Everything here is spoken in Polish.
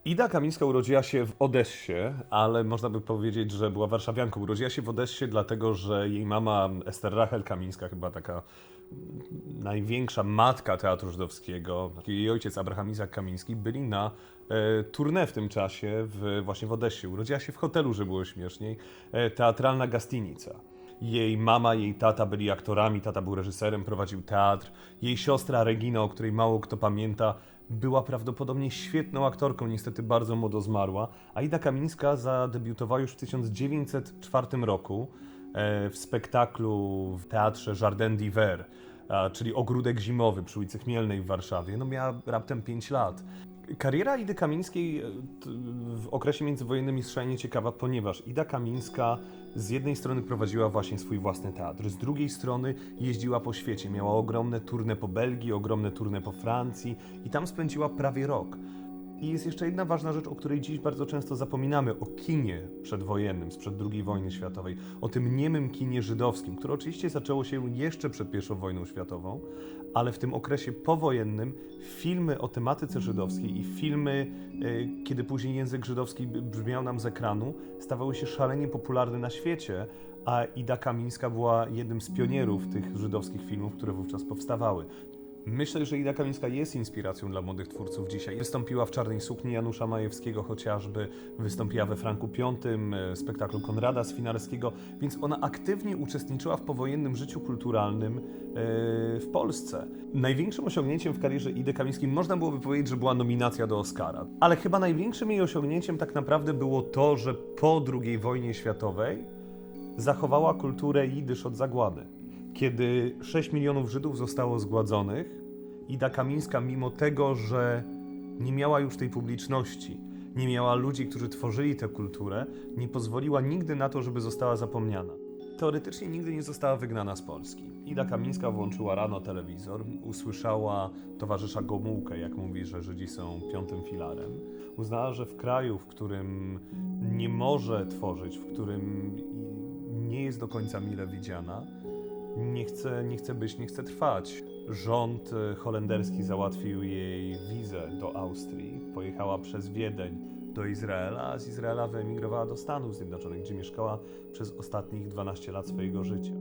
Ida Kamińska urodziła się w Odessie, ale można by powiedzieć, że była warszawianką. Urodziła się w Odessie dlatego, że jej mama Ester Rachel Kamińska, chyba taka największa matka teatru żydowskiego, jej ojciec Abraham Izak Kamiński byli na tournée w tym czasie właśnie w Odessie. Urodziła się w hotelu, że było śmieszniej, teatralna Gastinica. Jej mama, jej tata byli aktorami, tata był reżyserem, prowadził teatr. Jej siostra Regina, o której mało kto pamięta, była prawdopodobnie świetną aktorką, niestety bardzo młodo zmarła. A Ida Kamińska zadebiutowała już w 1904 roku w spektaklu w teatrze Jardin d'Hiver, czyli Ogródek Zimowy przy ulicy Chmielnej w Warszawie. No miała raptem 5 lat. Kariera Idy Kamińskiej w okresie międzywojennym jest szalenie ciekawa, ponieważ Ida Kamińska z jednej strony prowadziła właśnie swój własny teatr, z drugiej strony jeździła po świecie. Miała ogromne tournée po Belgii, ogromne tournée po Francji i tam spędziła prawie rok. I jest jeszcze jedna ważna rzecz, o której dziś bardzo często zapominamy, o kinie przedwojennym, sprzed II wojny światowej, o tym niemym kinie żydowskim, które oczywiście zaczęło się jeszcze przed I wojną światową, ale w tym okresie powojennym filmy o tematyce żydowskiej i filmy, kiedy później język żydowski brzmiał nam z ekranu, stawały się szalenie popularne na świecie, a Ida Kamińska była jednym z pionierów tych żydowskich filmów, które wówczas powstawały. Myślę, że Ida Kamińska jest inspiracją dla młodych twórców dzisiaj. Wystąpiła w Czarnej sukni Janusza Majewskiego chociażby, wystąpiła we Franku V, spektaklu Konrada Swinarskiego, więc ona aktywnie uczestniczyła w powojennym życiu kulturalnym w Polsce. Największym osiągnięciem w karierze Idy Kamińskiej można byłoby powiedzieć, że była nominacja do Oscara. Ale chyba największym jej osiągnięciem tak naprawdę było to, że po II wojnie światowej zachowała kulturę jidysz od zagłady. Kiedy 6 milionów Żydów zostało zgładzonych, Ida Kamińska, mimo tego, że nie miała już tej publiczności, nie miała ludzi, którzy tworzyli tę kulturę, nie pozwoliła nigdy na to, żeby została zapomniana. Teoretycznie nigdy nie została wygnana z Polski. Ida Kamińska włączyła rano telewizor, usłyszała towarzysza Gomułkę, jak mówi, że Żydzi są piątym filarem. Uznała, że w kraju, w którym nie może tworzyć, w którym nie jest do końca mile widziana, nie chce trwać. Rząd holenderski załatwił jej wizę do Austrii. Pojechała przez Wiedeń do Izraela, a z Izraela wyemigrowała do Stanów Zjednoczonych, gdzie mieszkała przez ostatnich 12 lat swojego życia.